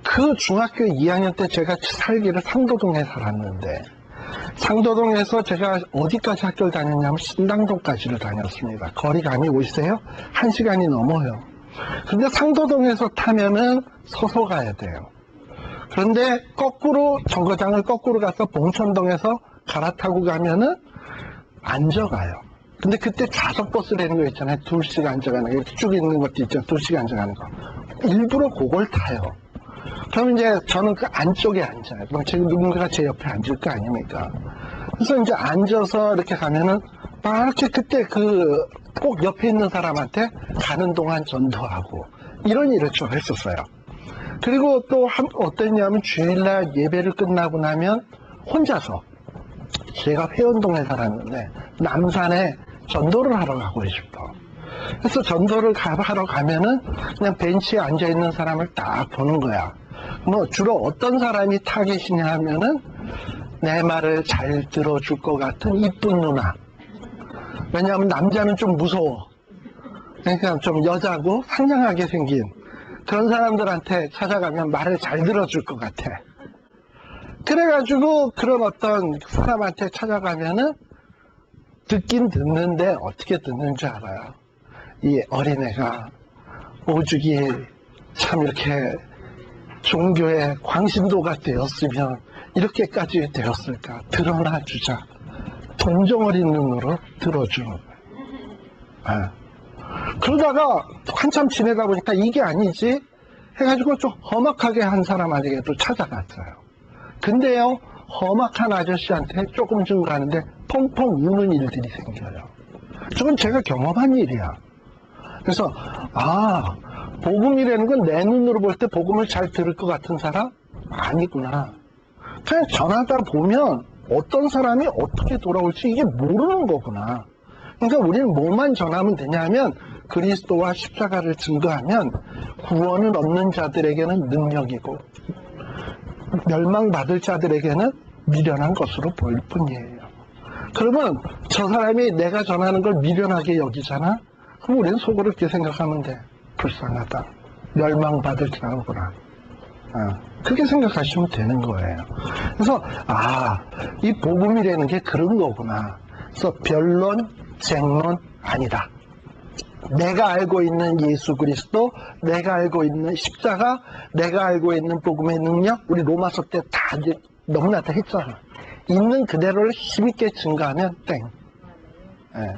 그 중학교 2학년 때 제가 살기를 상도동에 살았는데, 상도동에서 제가 어디까지 학교를 다녔냐면 신당동까지를 다녔습니다. 거리감이 오세요? 1시간이 넘어요. 근데 상도동에서 타면은 서서 가야 돼요. 그런데 정거장을 거꾸로 가서 봉천동에서 갈아타고 가면은 앉아가요. 근데 그때 좌석버스라는 거 있잖아요. 2시간 앉아가는 거. 이렇게 쭉 있는 것도 있잖아요. 2시간 앉아가는 거. 일부러 그걸 타요. 그럼 이제 저는 그 안쪽에 앉아요. 지금 누군가가 제 옆에 앉을 거 아닙니까? 그래서 이제 앉아서 이렇게 가면은 막 이렇게 그때 꼭 옆에 있는 사람한테 가는 동안 전도하고 이런 일을 좀 했었어요. 그리고 또 어땠냐면 주일날 예배를 끝나고 나면 혼자서, 제가 회원동에 살았는데 남산에 전도를 하러 가고 싶어. 그래서 전도를 하러 가면은 그냥 벤치에 앉아 있는 사람을 딱 보는 거야. 주로 어떤 사람이 타겟이냐 하면은 내 말을 잘 들어줄 것 같은 이쁜 누나. 왜냐하면 남자는 좀 무서워. 그러니까 좀 여자고 상냥하게 생긴 그런 사람들한테 찾아가면 말을 잘 들어줄 것 같아. 그래가지고 그런 어떤 사람한테 찾아가면은 듣긴 듣는데 어떻게 듣는 줄 알아요? 이 어린애가 오죽이 참 이렇게 종교의 광신도가 되었으면 이렇게까지 되었을까? 드러나 주자. 동정어린 눈으로 들어주는 거예요. 그러다가 한참 지내다 보니까 이게 아니지 해가지고 좀 험악하게 한 사람에게도 찾아갔어요. 근데요, 험악한 아저씨한테 조금쯤 가는데 펑펑 우는 일들이 생겨요. 저건 제가 경험한 일이야. 그래서 복음이라는 건 내 눈으로 볼 때 복음을 잘 들을 것 같은 사람? 아니구나. 그냥 전하다 보면 어떤 사람이 어떻게 돌아올지 이게 모르는 거구나. 그러니까 우리는 뭐만 전하면 되냐면 그리스도와 십자가를 증거하면 구원을 얻는 자들에게는 능력이고 멸망받을 자들에게는 미련한 것으로 보일 뿐이에요. 그러면 저 사람이 내가 전하는 걸 미련하게 여기잖아? 그럼 우리는 속으로 이렇게 생각하면 돼. 불쌍하다. 멸망받을 자구나. 그렇게 생각하시면 되는 거예요. 그래서 이 복음이라는 게 그런 거구나. 그래서 변론, 쟁론 아니다. 내가 알고 있는 예수 그리스도, 내가 알고 있는 십자가, 내가 알고 있는 복음의 능력, 우리 로마서 때 다 너무나 다 했잖아. 있는 그대로를 힘있게 증거하면 땡. 예.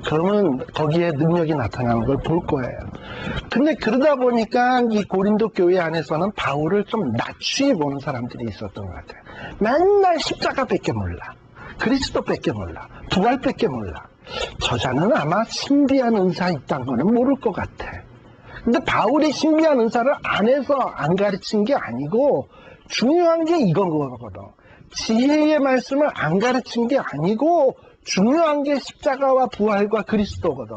그러면 거기에 능력이 나타나는 걸 볼 거예요. 근데 그러다 보니까 이 고린도 교회 안에서는 바울을 좀 낮추게 보는 사람들이 있었던 것 같아요. 맨날 십자가밖에 몰라. 그리스도밖에 몰라. 부활밖에 몰라. 저자는 아마 신비한 은사 있다는 거는 모를 것 같아. 근데 바울이 신비한 은사를 안에서 안 가르친 게 아니고 중요한 게 이건 거거든. 지혜의 말씀을 안 가르친 게 아니고 중요한 게 십자가와 부활과 그리스도거든.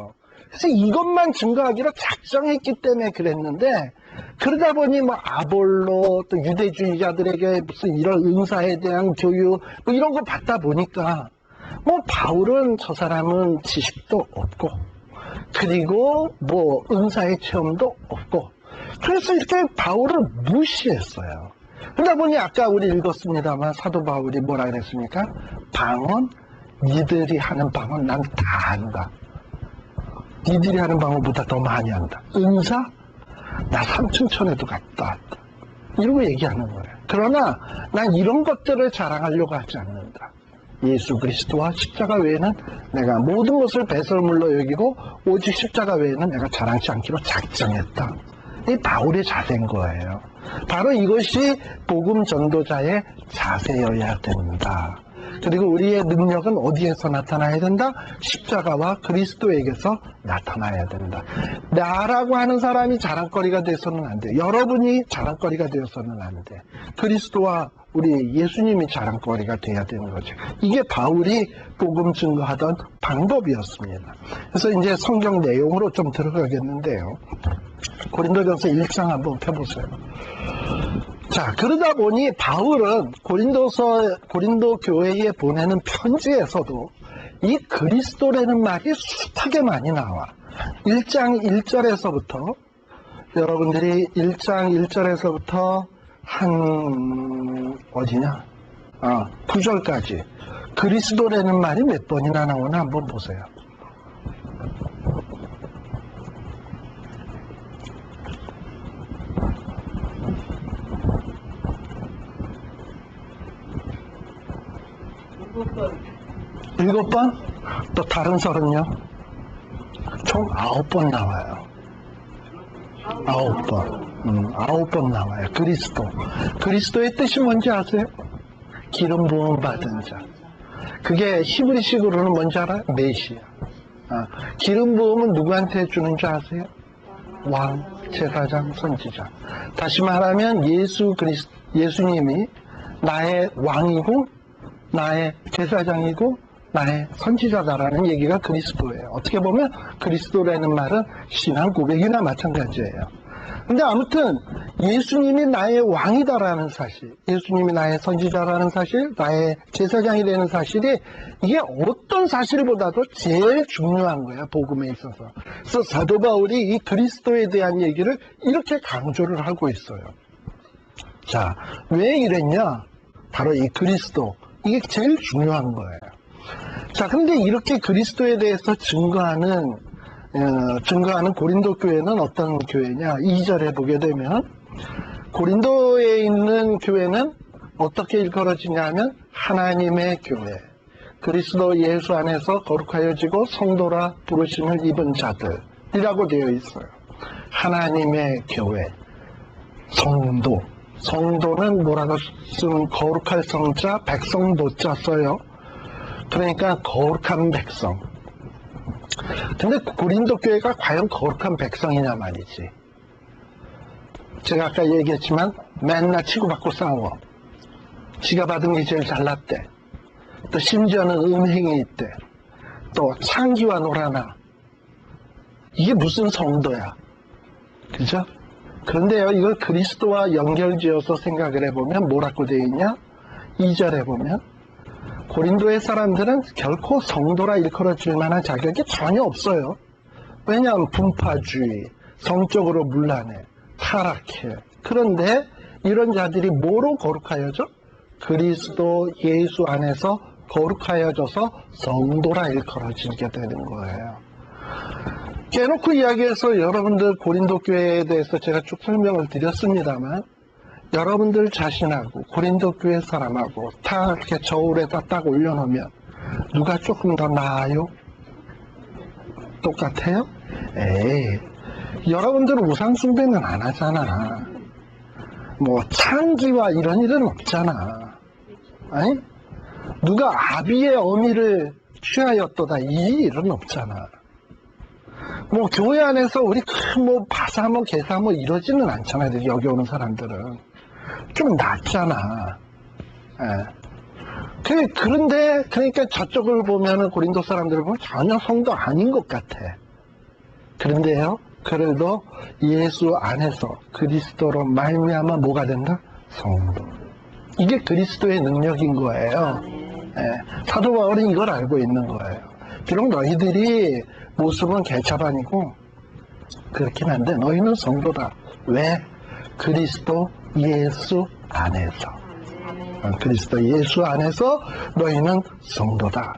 그래서 이것만 증거하기로 작정했기 때문에 그랬는데, 그러다 보니 뭐 아볼로 또 유대주의자들에게 무슨 이런 은사에 대한 교육 뭐 이런 거 받다 보니까 뭐 바울은 저 사람은 지식도 없고 그리고 뭐 은사의 체험도 없고, 그래서 이렇게 바울을 무시했어요. 그러다 보니 아까 우리 읽었습니다만 사도 바울이 뭐라 그랬습니까? 방언, 니들이 하는 방언 난 다 안다. 니들이 하는 방언보다 더 많이 안다. 은사? 나 삼층천에도 갔다 왔다. 이러고 얘기하는 거예요. 그러나 난 이런 것들을 자랑하려고 하지 않는다. 예수 그리스도와 십자가 외에는 내가 모든 것을 배설물로 여기고 오직 십자가 외에는 내가 자랑치 않기로 작정했다. 이 바울의 자세인 거예요. 바로 이것이 복음 전도자의 자세여야 된다. 그리고 우리의 능력은 어디에서 나타나야 된다? 십자가와 그리스도에게서 나타나야 된다. 나라고 하는 사람이 자랑거리가 돼서는 안 돼. 여러분이 자랑거리가 되어서는 안 돼. 그리스도와 우리 예수님이 자랑거리가 돼야 되는 거죠. 이게 바울이 복음 증거하던 방법이었습니다. 그래서 이제 성경 내용으로 좀 들어가겠는데요. 고린도전서 1장 한번 펴보세요. 자, 그러다 보니 바울은 고린도 교회에 보내는 편지에서도 이 그리스도라는 말이 숱하게 많이 나와. 1장 1절에서부터 여러분들이 1장 1절에서부터 한 어디냐? 9절까지 그리스도라는 말이 몇 번이나 나오나 한번 보세요. 일곱 번? 또 다른 설은요? 총 9번 나와요. 9번. 9번 나와요. 그리스도의 뜻이 뭔지 아세요? 기름 부음 받은 자. 그게 히브리식으로는 뭔지 알아요? 메시아. 기름 부음은 누구한테 주는 줄 아세요? 왕, 제사장, 선지자. 다시 말하면 예수님이 나의 왕이고 나의 제사장이고 나의 선지자다라는 얘기가 그리스도예요. 어떻게 보면 그리스도라는 말은 신앙 고백이나 마찬가지예요. 근데 아무튼 예수님이 나의 왕이다라는 사실, 예수님이 나의 선지자라는 사실, 나의 제사장이라는 사실이 이게 어떤 사실보다도 제일 중요한 거야, 복음에 있어서. 그래서 사도 바울이 이 그리스도에 대한 얘기를 이렇게 강조를 하고 있어요. 자, 왜 이랬냐? 바로 이 그리스도, 이게 제일 중요한 거예요. 자, 근데 이렇게 그리스도에 대해서 증거하는 고린도 교회는 어떤 교회냐? 2절에 보게 되면 고린도에 있는 교회는 어떻게 일컬어지냐면 하나님의 교회, 그리스도 예수 안에서 거룩하여지고 성도라 부르심을 입은 자들이라고 되어 있어요. 하나님의 교회, 성도는 뭐라고 쓰면 거룩할 성자, 백성도자 써요. 그러니까 거룩한 백성. 근데 고린도 교회가 과연 거룩한 백성이냐 말이지. 제가 아까 얘기했지만 맨날 치고받고 싸워. 지가 받은 게 제일 잘났대. 또 심지어는 음행이 있대. 또 창기와 놀아나. 이게 무슨 성도야. 그죠? 그런데요, 이걸 그리스도와 연결지어서 생각을 해보면 뭐라고 되어 있냐? 2절에 보면 고린도의 사람들은 결코 성도라 일컬어질 만한 자격이 전혀 없어요. 왜냐하면 분파주의, 성적으로 문란해, 타락해. 그런데 이런 자들이 뭐로 거룩하여져? 그리스도 예수 안에서 거룩하여져서 성도라 일컬어지게 되는 거예요. 깨놓고 이야기해서 여러분들 고린도 교회에 대해서 제가 쭉 설명을 드렸습니다만, 여러분들 자신하고 고린도 교회 사람하고 다 이렇게 저울에다 딱 올려놓으면 누가 조금 더 나아요? 똑같아요? 에이, 여러분들은 우상숭배는 안 하잖아. 뭐 창기와 이런 일은 없잖아. 아니? 누가 아비의 어미를 취하였도다 이 일은 없잖아. 뭐 교회 안에서 우리 뭐 바사모 개사모 이러지는 않잖아요. 여기 오는 사람들은 좀 낫잖아. 예. 그런데 그러니까 저쪽을 보면은 고린도 사람들을 보면 전혀 성도 아닌 것 같아. 그런데요, 그래도 예수 안에서 그리스도로 말미암아 뭐가 된다? 성도. 이게 그리스도의 능력인 거예요. 예. 사도 바울은 이걸 알고 있는 거예요. 비록 너희들이 모습은 개차반이고 그렇긴 한데 너희는 성도다. 왜? 그리스도 예수 안에서. 그리스도 예수 안에서 너희는 성도다.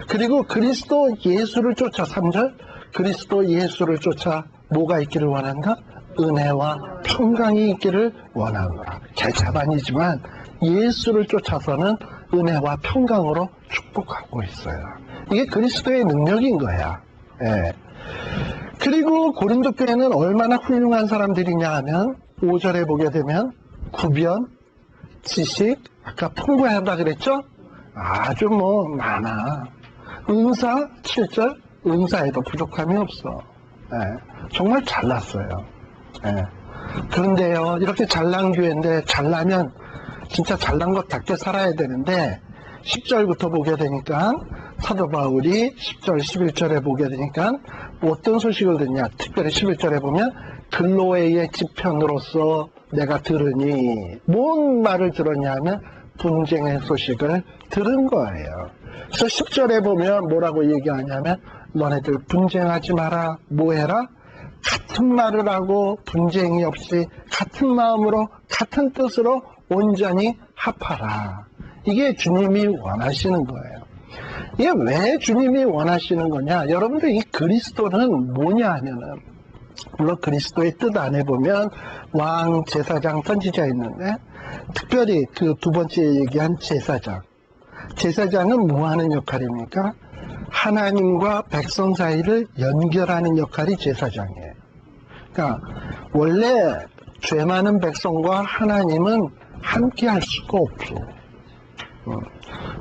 그리고 그리스도 예수를 쫓아 3절 그리스도 예수를 쫓아 뭐가 있기를 원한다? 은혜와 평강이 있기를 원하노라. 개차반이지만 예수를 쫓아서는 은혜와 평강으로 축복하고 있어요. 이게 그리스도의 능력인 거야. 예. 그리고 고린도 교회는 얼마나 훌륭한 사람들이냐 하면 5절에 보게 되면 구변, 지식, 아까 풍부하다 그랬죠? 아주 뭐 많아. 은사 7절 은사에도 부족함이 없어. 예. 정말 잘났어요. 예. 그런데요, 이렇게 잘난 교회인데 잘나면 진짜 잘난 것답게 살아야 되는데 10절부터 보게 되니까 사도 바울이 10절, 11절에 보게 되니까 어떤 소식을 듣냐. 특별히 11절에 보면 글로에의 지편으로서 내가 들으니 뭔 말을 들었냐 하면 분쟁의 소식을 들은 거예요. 그래서 10절에 보면 뭐라고 얘기하냐면 너네들 분쟁하지 마라. 뭐 해라? 같은 말을 하고 분쟁이 없이 같은 마음으로 같은 뜻으로 온전히 합하라. 이게 주님이 원하시는 거예요. 이게 왜 주님이 원하시는 거냐? 여러분들 이 그리스도는 뭐냐 하면은 물론 그리스도의 뜻 안에 보면 왕, 제사장, 선지자 있는데 특별히 그 두 번째 얘기한 제사장. 제사장은 뭐 하는 역할입니까? 하나님과 백성 사이를 연결하는 역할이 제사장이에요. 그러니까 원래 죄 많은 백성과 하나님은 함께 할 수가 없어.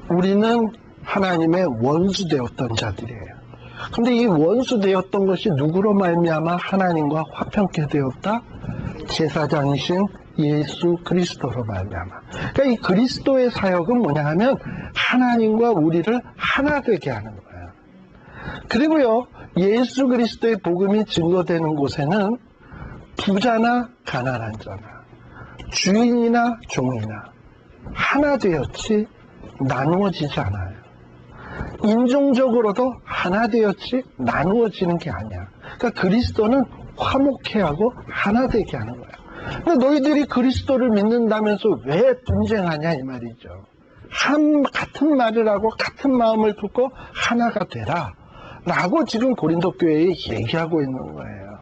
우리는 하나님의 원수 되었던 자들이에요. 근데 이 원수 되었던 것이 누구로 말미암아 하나님과 화평케 되었다? 제사장이신 예수 그리스도로 말미암아. 그러니까 이 그리스도의 사역은 뭐냐 하면 하나님과 우리를 하나 되게 하는 거예요. 그리고요, 예수 그리스도의 복음이 증거되는 곳에는 부자나 가난한 자나 주인이나 종이나 하나 되었지 나누어지지 않아요. 인종적으로도 하나 되었지 나누어지는 게 아니야. 그러니까 그리스도는 화목해 하고 하나 되게 하는 거야. 근데 너희들이 그리스도를 믿는다면서 왜 분쟁하냐 이 말이죠. 같은 말을 하고 같은 마음을 품고 하나가 되라 라고 지금 고린도 교회에 얘기하고 있는 거예요.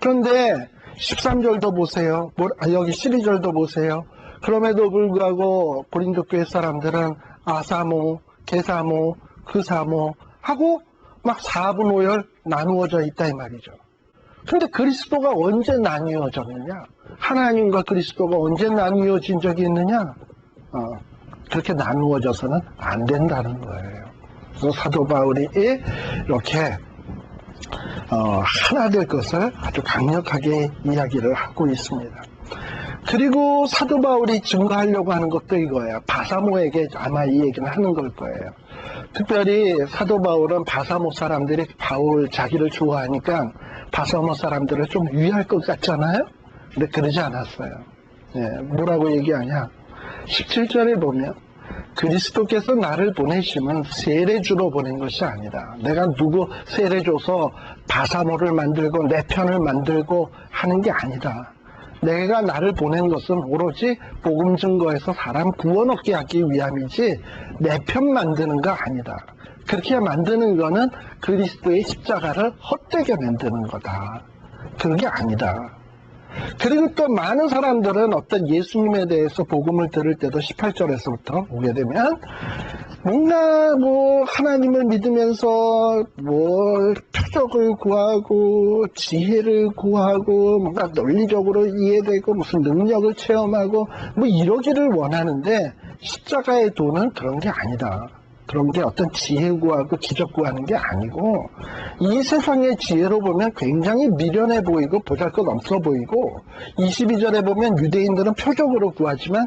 그런데 13절도 보세요. 여기 12절도 보세요. 그럼에도 불구하고 고린도 교회 사람들은 아사모, 게사모, 그사모 하고 막 4분 5열 나누어져 있다 이 말이죠. 근데 그리스도가 언제 나뉘어졌느냐? 하나님과 그리스도가 언제 나뉘어진 적이 있느냐? 그렇게 나누어져서는 안 된다는 거예요. 그래서 사도 바울이 이렇게 하나 될 것을 아주 강력하게 이야기를 하고 있습니다. 그리고 사도 바울이 증거하려고 하는 것도 이거예요. 바사모에게 아마 이 얘기는 하는 걸 거예요. 특별히 사도 바울은 바사모 사람들이 바울 자기를 좋아하니까 바사모 사람들을 좀 위할 것 같잖아요. 근데 그러지 않았어요. 뭐라고 얘기하냐? 17절에 보면 그리스도께서 나를 보내심은 세례주로 보낸 것이 아니다. 내가 누구 세례 줘서 바사모를 만들고 내 편을 만들고 하는 게 아니다. 내가 나를 보낸 것은 오로지 복음 증거에서 사람 구원 얻게 하기 위함이지 내 편 만드는 거 아니다. 그렇게 만드는 거는 그리스도의 십자가를 헛되게 만드는 거다. 그게 아니다. 그리고 또 많은 사람들은 어떤 예수님에 대해서 복음을 들을 때도 18절에서부터 보게 되면 뭔가 하나님을 믿으면서 표적을 구하고 지혜를 구하고 뭔가 논리적으로 이해되고 무슨 능력을 체험하고 이러기를 원하는데 십자가의 도는 그런 게 아니다. 그런 게 어떤 지혜 구하고 기적 구하는 게 아니고 이 세상의 지혜로 보면 굉장히 미련해 보이고 보잘것없어 보이고 22절에 보면 유대인들은 표적으로 구하지만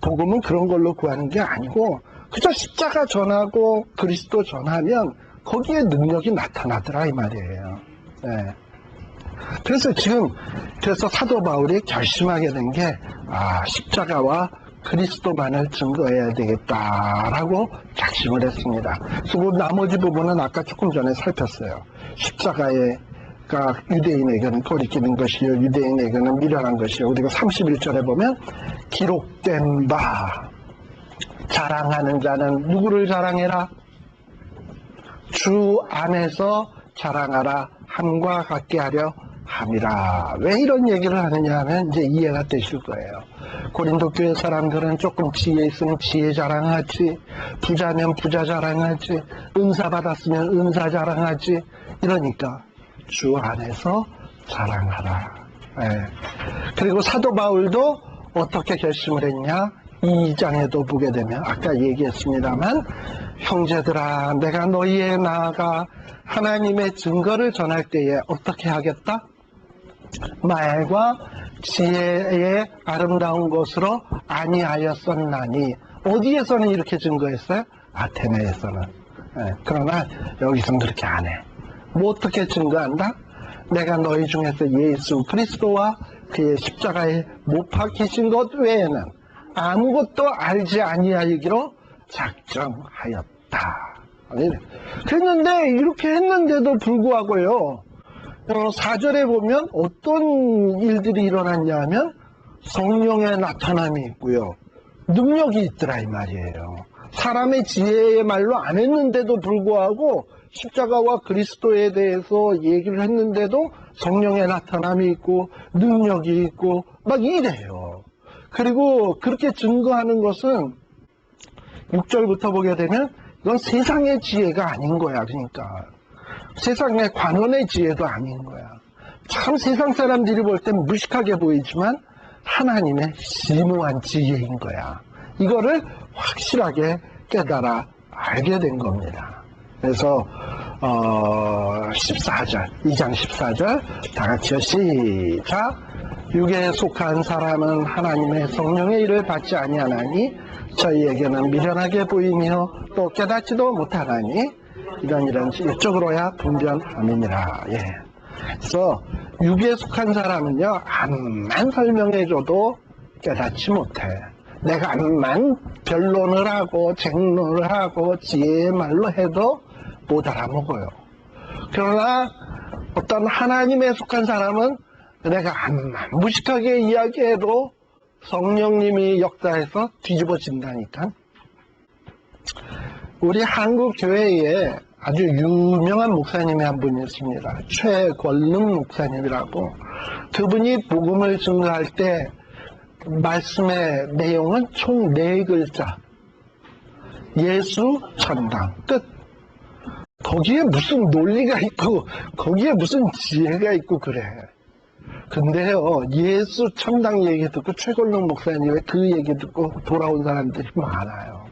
복음은 그런 걸로 구하는 게 아니고 그저 십자가 전하고 그리스도 전하면 거기에 능력이 나타나더라 이 말이에요. 네. 그래서 사도 바울이 결심하게 된 게 십자가와 그리스도만을 증거해야 되겠다라고 작심을 했습니다. 그래서 나머지 부분은 아까 조금 전에 살폈어요. 십자가가 유대인에게는 거리끼는 것이요 유대인에게는 미련한 것이요. 그리고 31절에 보면 기록된 바 자랑하는 자는 누구를 자랑해라? 주 안에서 자랑하라 함과 같게 하려 함이라. 왜 이런 얘기를 하느냐 하면 이제 이해가 되실 거예요. 고린도 교회 사람들은 조금 지혜 있으면 지혜 자랑하지, 부자면 부자 자랑하지, 은사 받았으면 은사 자랑하지. 이러니까 주 안에서 자랑하라. 네. 그리고 사도 바울도 어떻게 결심을 했냐? 2장에도 보게 되면 아까 얘기했습니다만 형제들아 내가 너희에 나아가 하나님의 증거를 전할 때에 어떻게 하겠다? 말과 지혜의 아름다운 것으로 아니하였었나니. 어디에서는 이렇게 증거했어요? 아테네에서는. 네, 그러나 여기서는 그렇게 안 해. 어떻게 증거한다? 내가 너희 중에서 예수 그리스도와 그의 십자가에 못 박히신 것 외에는 아무것도 알지 아니하기로 작정하였다. 그랬는데 이렇게 했는데도 불구하고요. 4절에 보면 어떤 일들이 일어났냐 하면 성령의 나타남이 있고요. 능력이 있더라 이 말이에요. 사람의 지혜의 말로 안 했는데도 불구하고 십자가와 그리스도에 대해서 얘기를 했는데도 성령의 나타남이 있고 능력이 있고 막 이래요. 그리고 그렇게 증거하는 것은 6절부터 보게 되면 이건 세상의 지혜가 아닌 거야. 그러니까 세상의 관원의 지혜도 아닌 거야. 참 세상 사람들이 볼 땐 무식하게 보이지만 하나님의 심오한 지혜인 거야. 이거를 확실하게 깨달아 알게 된 겁니다. 그래서 14절, 2장 14절 다 같이요. 시작. 육에 속한 사람은 하나님의 성령의 일을 받지 아니하나니 저희에게는 미련하게 보이며 또 깨닫지도 못하나니 이런 이쪽으로야 분변함이니라. 예. 그래서 육에 속한 사람은요 암만 설명해줘도 깨닫지 못해. 내가 암만 변론을 하고 쟁론을 하고 지혜의 말로 해도 못 알아먹어요. 그러나 어떤 하나님에 속한 사람은 내가 암만 무식하게 이야기해도 성령님이 역사해서 뒤집어진다니까. 우리 한국 교회에 아주 유명한 목사님이 한 분이 있습니다. 최권능 목사님이라고. 그분이 복음을 증거할 때 말씀의 내용은 총 4글자. 예수 천당 끝. 거기에 무슨 논리가 있고 거기에 무슨 지혜가 있고 그래. 근데요 예수 천당 얘기 듣고 최권능 목사님의 그 얘기 듣고 돌아온 사람들이 많아요.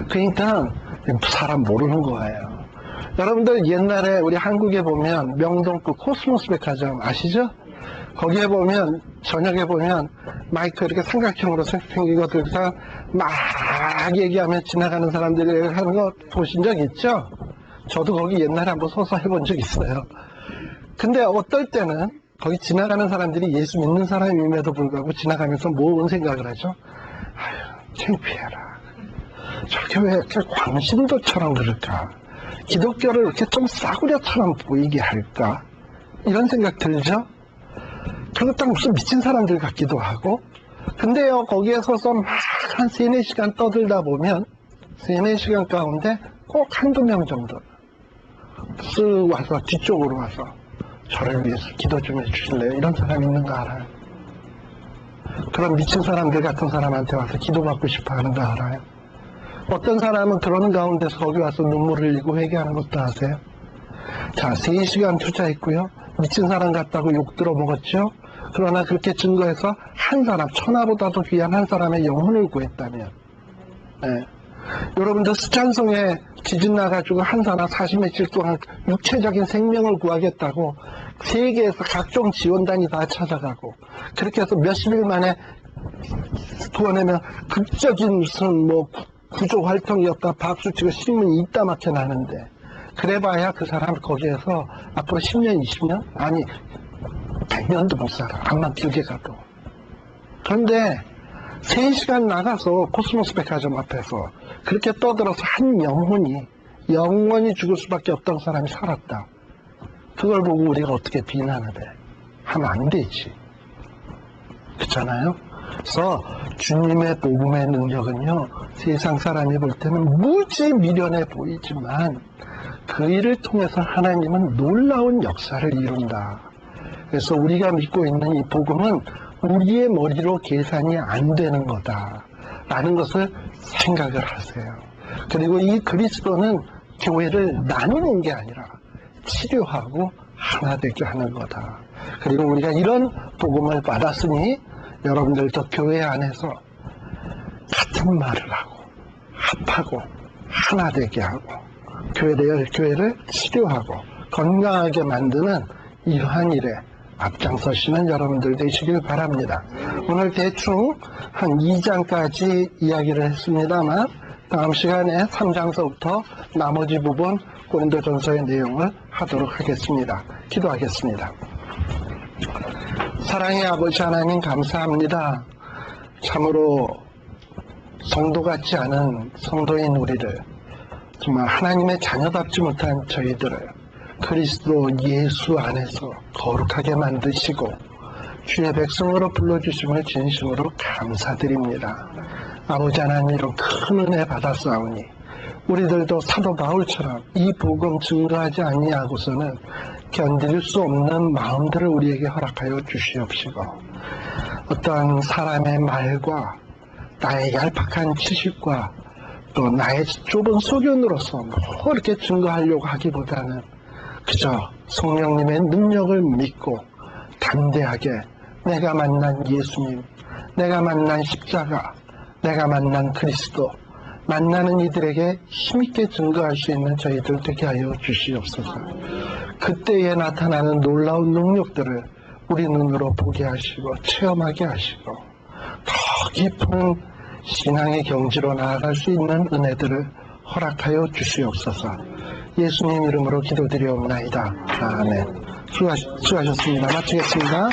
그러니까 사람 모르는 거예요. 여러분들 옛날에 우리 한국에 보면 명동구 코스모스 백화점 아시죠? 거기에 보면 저녁에 보면 마이크 이렇게 삼각형으로 생기고 그래서 막 얘기하면 지나가는 사람들이 하는 거 보신 적 있죠? 저도 거기 옛날에 한번 서서 해본 적 있어요. 근데 어떨 때는 거기 지나가는 사람들이 예수 믿는 사람임에도 불구하고 지나가면서 뭔 생각을 하죠? 아유 창피해라. 저렇게 왜 이렇게 광신도처럼 그럴까? 기독교를 이렇게 좀 싸구려처럼 보이게 할까? 이런 생각 들죠? 그리고 딱 무슨 미친 사람들 같기도 하고. 근데요 거기에 서서 막 한 3-4시간 떠들다 보면 3-4시간 가운데 꼭 한두 명 정도 쓱 와서 뒤쪽으로 와서 저를 위해서 기도 좀 해주실래요? 이런 사람 있는 거 알아요? 그런 미친 사람들 같은 사람한테 와서 기도받고 싶어 하는 거 알아요? 어떤 사람은 그러는 가운데서 거기 와서 눈물을 흘리고 회개하는 것도 아세요? 자, 3시간 투자했고요. 미친 사람 같다고 욕 들어먹었죠? 그러나 그렇게 증거해서 한 사람, 천하보다도 귀한 한 사람의 영혼을 구했다면, 네. 여러분들 스찬송에 지진 나가지고 한 사람 40며칠 동안 육체적인 생명을 구하겠다고 세계에서 각종 지원단이 다 찾아가고, 그렇게 해서 몇십일 만에 구원하면 극적인 무슨 구조 활동이었다 박수치고 신문이 이따 막혀 나는데, 그래봐야 그 사람 거기에서 앞으로 10년, 20년? 아니 100년도 못 살아. 암만 길게 가도. 그런데 3시간 나가서 코스모스 백화점 앞에서 그렇게 떠들어서 한 영원히 죽을 수밖에 없던 사람이 살았다. 그걸 보고 우리가 어떻게 비난을 해? 하면 안 되지. 그렇잖아요? 그래서 주님의 복음의 능력은요, 세상 사람이 볼 때는 무지 미련해 보이지만 그 일을 통해서 하나님은 놀라운 역사를 이룬다. 그래서 우리가 믿고 있는 이 복음은 우리의 머리로 계산이 안 되는 거다 라는 것을 생각을 하세요. 그리고 이 그리스도는 교회를 나누는 게 아니라 치료하고 하나 되게 하는 거다. 그리고 우리가 이런 복음을 받았으니 여러분들도 교회 안에서 같은 말을 하고 합하고 하나 되게 하고 교회를 치료하고 건강하게 만드는 이러한 일에 앞장서시는 여러분들 되시길 바랍니다. 오늘 대충 한 2장까지 이야기를 했습니다만 다음 시간에 3장서부터 나머지 부분 고린도전서의 내용을 하도록 하겠습니다. 기도하겠습니다. 사랑의 아버지 하나님 감사합니다. 참으로 성도 같지 않은 성도인 우리를, 정말 하나님의 자녀답지 못한 저희들을 그리스도 예수 안에서 거룩하게 만드시고 주의 백성으로 불러주심을 진심으로 감사드립니다. 아버지 하나님으로 큰 은혜 받았사오니 우리들도 사도 바울처럼 이 복음 증거하지 아니하고서는 견딜 수 없는 마음들을 우리에게 허락하여 주시옵시고, 어떠한 사람의 말과 나의 얄팍한 지식과 또 나의 좁은 소견으로서 이렇게 증거하려고 하기보다는 그저 성령님의 능력을 믿고 담대하게 내가 만난 예수님, 내가 만난 십자가, 내가 만난 그리스도, 만나는 이들에게 힘있게 증거할 수 있는 저희들 되게 하여 주시옵소서. 그때에 나타나는 놀라운 능력들을 우리 눈으로 보게 하시고 체험하게 하시고 더 깊은 신앙의 경지로 나아갈 수 있는 은혜들을 허락하여 주시옵소서. 예수님 이름으로 기도드리옵나이다. 아멘. 수고하셨습니다. 마치겠습니다.